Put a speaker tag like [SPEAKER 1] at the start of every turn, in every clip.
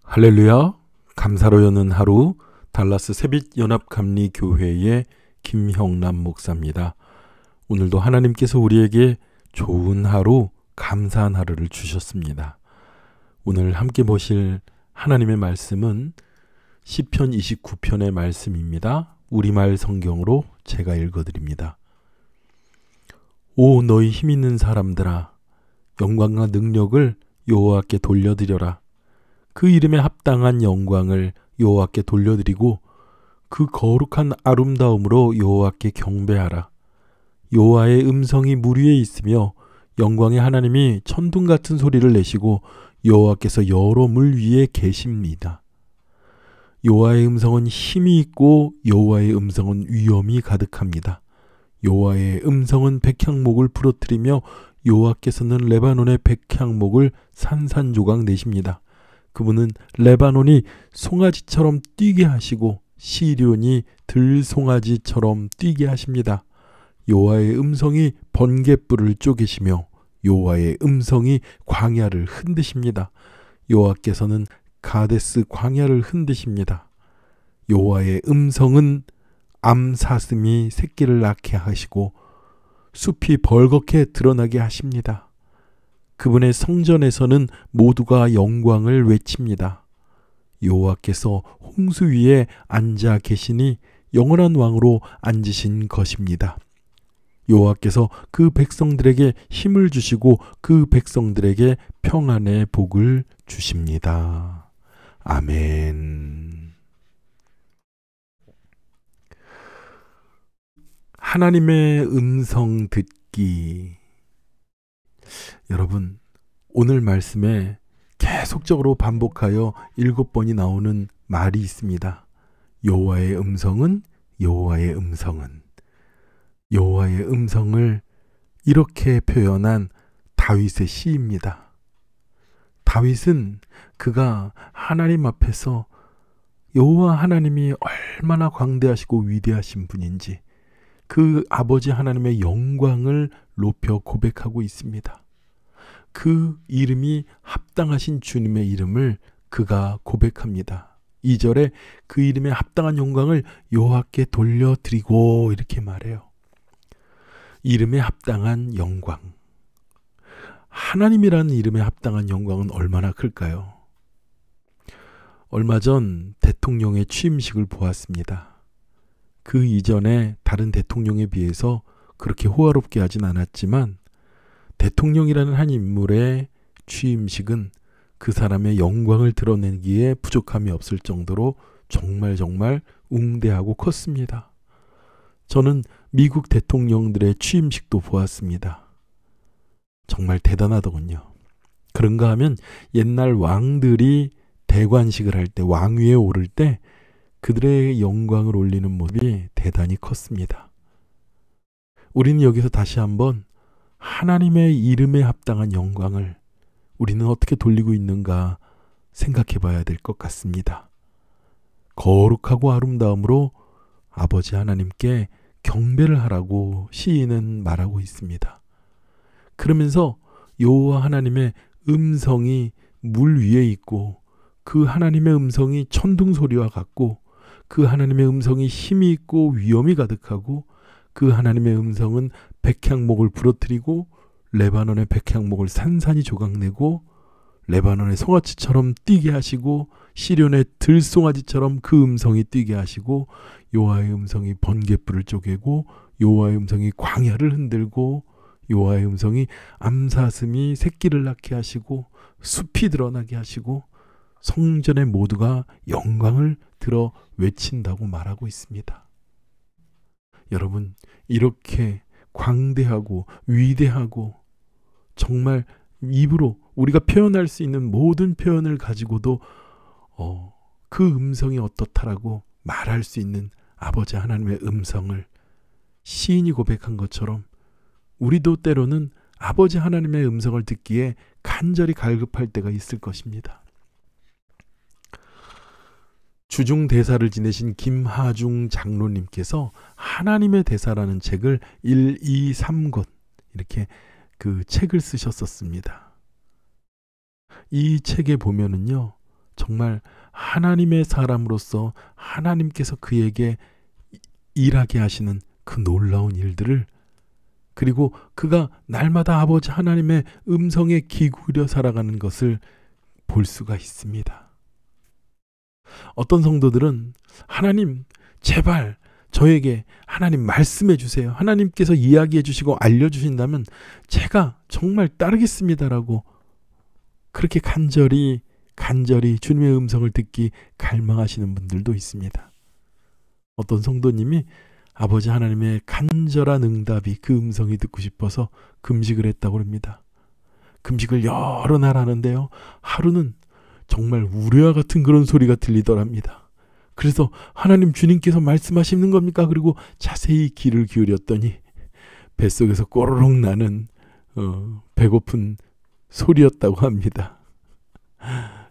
[SPEAKER 1] 할렐루야. 감사로 여는 하루 달라스 새빛연합감리교회의 김형남 목사입니다. 오늘도 하나님께서 우리에게 좋은 하루, 감사한 하루를 주셨습니다. 오늘 함께 보실 하나님의 말씀은 시편 29편의 말씀입니다. 우리말 성경으로 제가 읽어드립니다. 오 너희 힘있는 사람들아, 영광과 능력을 여호와께 돌려드려라. 그 이름에 합당한 영광을 여호와께 돌려드리고 그 거룩한 아름다움으로 여호와께 경배하라. 여호와의 음성이 물 위에 있으며 영광의 하나님이 천둥 같은 소리를 내시고 여호와께서 여러 물 위에 계십니다. 여호와의 음성은 힘이 있고 여호와의 음성은 위엄이 가득합니다. 여호와의 음성은 백향목을 부러뜨리며 여호와께서는 레바논의 백향목을 산산조각 내십니다. 그분은 레바논이 송아지처럼 뛰게 하시고 시리온이 들송아지처럼 뛰게 하십니다. 여호와의 음성이 번갯불을 쪼개시며 여호와의 음성이 광야를 흔드십니다. 여호와께서는 가데스 광야를 흔드십니다. 여호와의 음성은 암사슴이 새끼를 낳게 하시고 숲이 벌겋게 드러나게 하십니다. 그분의 성전에서는 모두가 영광을 외칩니다. 여호와께서 홍수 위에 앉아 계시니 영원한 왕으로 앉으신 것입니다. 여호와께서 그 백성들에게 힘을 주시고 그 백성들에게 평안의 복을 주십니다. 아멘. 하나님의 음성 듣기. 여러분, 오늘 말씀에 계속적으로 반복하여 7번이 나오는 말이 있습니다. 여호와의 음성은, 여호와의 음성은. 여호와의 음성을 이렇게 표현한 다윗의 시입니다. 다윗은 그가 하나님 앞에서 여호와 하나님이 얼마나 광대하시고 위대하신 분인지 그 아버지 하나님의 영광을 높여 고백하고 있습니다. 그 이름이 합당하신 주님의 이름을 그가 고백합니다. 2절에 그 이름에 합당한 영광을 여호와께 돌려드리고 이렇게 말해요. 이름에 합당한 영광. 하나님이라는 이름에 합당한 영광은 얼마나 클까요? 얼마 전 대통령의 취임식을 보았습니다. 그 이전에 다른 대통령에 비해서 그렇게 호화롭게 하진 않았지만 대통령이라는 한 인물의 취임식은 그 사람의 영광을 드러내기에 부족함이 없을 정도로 정말 웅대하고 컸습니다. 저는 미국 대통령들의 취임식도 보았습니다. 정말 대단하더군요. 그런가 하면 옛날 왕들이 대관식을 할 때, 왕위에 오를 때 그들의 영광을 올리는 모습이 대단히 컸습니다. 우리는 여기서 다시 한번 하나님의 이름에 합당한 영광을 우리는 어떻게 돌리고 있는가 생각해 봐야 될 것 같습니다. 거룩하고 아름다움으로 아버지 하나님께 경배를 하라고 시인은 말하고 있습니다. 그러면서 여호와 하나님의 음성이 물 위에 있고 그 하나님의 음성이 천둥 소리와 같고 그 하나님의 음성이 힘이 있고 위엄이 가득하고 그 하나님의 음성은 백향목을 부러뜨리고 레바논의 백향목을 산산이 조각내고 레바논의 송아지처럼 뛰게 하시고 시련의 들송아지처럼 그 음성이 뛰게 하시고 여호와의 음성이 번갯불을 쪼개고 여호와의 음성이 광야를 흔들고 여호와의 음성이 암사슴이 새끼를 낳게 하시고 숲이 드러나게 하시고 성전의 모두가 영광을 들어 외친다고 말하고 있습니다. 여러분, 이렇게 광대하고 위대하고 정말 입으로 우리가 표현할 수 있는 모든 표현을 가지고도 그 음성이 어떻다라고 말할 수 있는 아버지 하나님의 음성을 시인이 고백한 것처럼 우리도 때로는 아버지 하나님의 음성을 듣기에 간절히 갈급할 때가 있을 것입니다. 주중 대사를 지내신 김하중 장로님께서 하나님의 대사라는 책을 1, 2, 3권 이렇게 그 책을 쓰셨었습니다. 이 책에 보면은요, 정말 하나님의 사람으로서 하나님께서 그에게 일하게 하시는 그 놀라운 일들을, 그리고 그가 날마다 아버지 하나님의 음성에 귀 기울여 살아가는 것을 볼 수가 있습니다. 어떤 성도들은 하나님 제발 저에게 하나님 말씀해 주세요. 하나님께서 이야기해 주시고 알려주신다면 제가 정말 따르겠습니다라고 그렇게 간절히 주님의 음성을 듣기 갈망하시는 분들도 있습니다. 어떤 성도님이 아버지 하나님의 간절한 응답이 그 음성이 듣고 싶어서 금식을 했다고 합니다. 금식을 여러 날 하는데요, 하루는 정말 우레와 같은 그런 소리가 들리더랍니다. 그래서 하나님 주님께서 말씀하시는 겁니까? 그리고 자세히 귀를 기울였더니 뱃속에서 꼬르륵 나는 배고픈 소리였다고 합니다.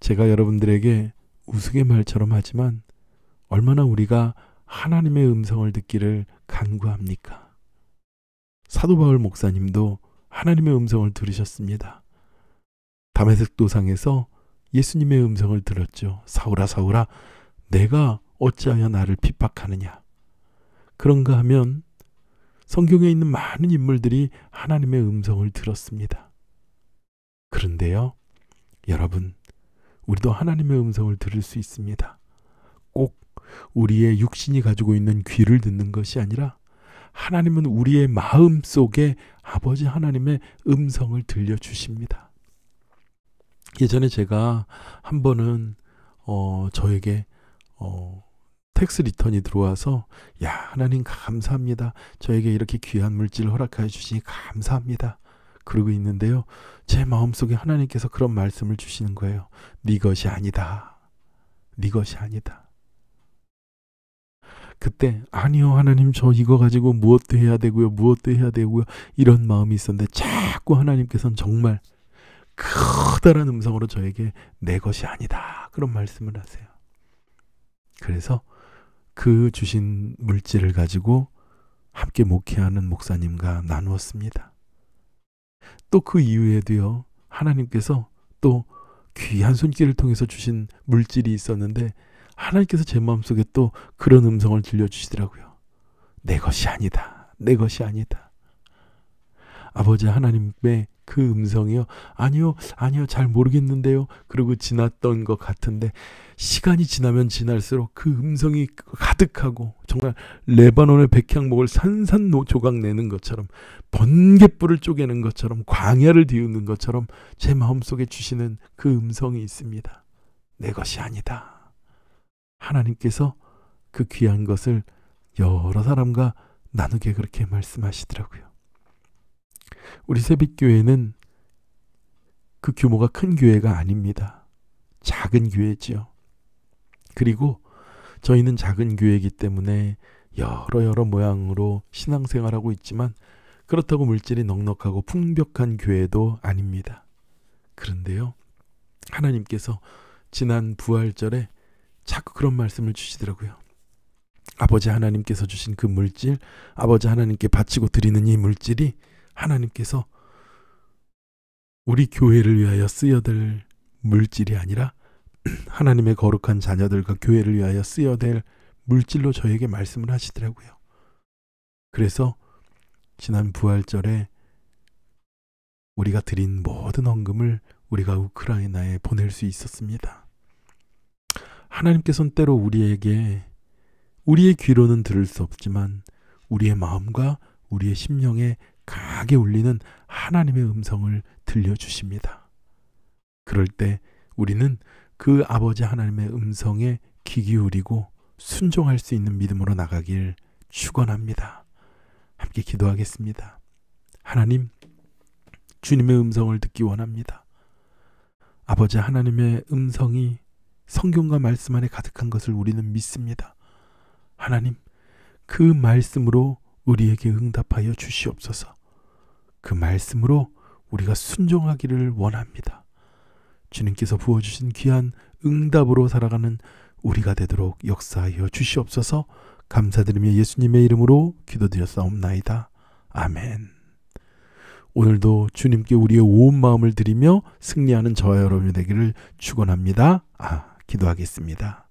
[SPEAKER 1] 제가 여러분들에게 우스갯말처럼 하지만 얼마나 우리가 하나님의 음성을 듣기를 간구합니까? 사도 바울 목사님도 하나님의 음성을 들으셨습니다. 다메섹 도상에서 예수님의 음성을 들었죠. 사울아 사울아 내가 어찌하여 나를 핍박하느냐. 그런가 하면 성경에 있는 많은 인물들이 하나님의 음성을 들었습니다. 그런데요, 여러분, 우리도 하나님의 음성을 들을 수 있습니다. 꼭 우리의 육신이 가지고 있는 귀를 듣는 것이 아니라 하나님은 우리의 마음 속에 아버지 하나님의 음성을 들려주십니다. 예전에 제가 한 번은 저에게 텍스 리턴이 들어와서 야 하나님 감사합니다. 저에게 이렇게 귀한 물질을 허락하여 주시니 감사합니다. 그러고 있는데요, 제 마음속에 하나님께서 그런 말씀을 주시는 거예요. 네 것이 아니다. 네 것이 아니다. 그때 아니요 하나님 저 이거 가지고 무엇도 해야 되고요. 무엇도 해야 되고요. 이런 마음이 있었는데 자꾸 하나님께서는 정말 커다란 음성으로 저에게 내 것이 아니다. 그런 말씀을 하세요. 그래서 그 주신 물질을 가지고 함께 목회하는 목사님과 나누었습니다. 또 그 이후에도요, 하나님께서 또 귀한 손길을 통해서 주신 물질이 있었는데 하나님께서 제 마음속에 또 그런 음성을 들려주시더라고요. 내 것이 아니다. 내 것이 아니다. 아버지 하나님의 그 음성이요. 아니요 잘 모르겠는데요. 그러고 지났던 것 같은데 시간이 지나면 지날수록 그 음성이 가득하고 정말 레바논의 백향목을 산산조각 내는 것처럼 번갯불을 쪼개는 것처럼 광야를 뒤우는 것처럼 제 마음속에 주시는 그 음성이 있습니다. 내 것이 아니다. 하나님께서 그 귀한 것을 여러 사람과 나누게 그렇게 말씀하시더라고요. 우리 새빛교회는 그 규모가 큰 교회가 아닙니다. 작은 교회지요. 그리고 저희는 작은 교회이기 때문에 여러 모양으로 신앙생활하고 있지만 그렇다고 물질이 넉넉하고 풍벽한 교회도 아닙니다. 그런데요, 하나님께서 지난 부활절에 자꾸 그런 말씀을 주시더라고요. 아버지 하나님께서 주신 그 물질, 아버지 하나님께 바치고 드리는 이 물질이 하나님께서 우리 교회를 위하여 쓰여될 물질이 아니라 하나님의 거룩한 자녀들과 교회를 위하여 쓰여될 물질로 저에게 말씀을 하시더라고요. 그래서 지난 부활절에 우리가 드린 모든 헌금을 우리가 우크라이나에 보낼 수 있었습니다. 하나님께서는 때로 우리에게 우리의 귀로는 들을 수 없지만 우리의 마음과 우리의 심령에 강하게 울리는 하나님의 음성을 들려주십니다. 그럴 때 우리는 그 아버지 하나님의 음성에 귀 기울이고 순종할 수 있는 믿음으로 나가길 축원합니다. 함께 기도하겠습니다. 하나님, 주님의 음성을 듣기 원합니다. 아버지 하나님의 음성이 성경과 말씀 안에 가득한 것을 우리는 믿습니다. 하나님, 그 말씀으로 우리에게 응답하여 주시옵소서. 그 말씀으로 우리가 순종하기를 원합니다. 주님께서 부어주신 귀한 응답으로 살아가는 우리가 되도록 역사하여 주시옵소서. 감사드리며 예수님의 이름으로 기도드렸사옵나이다. 아멘. 오늘도 주님께 우리의 온 마음을 드리며 승리하는 저와 여러분이 되기를 축원합니다. 기도하겠습니다.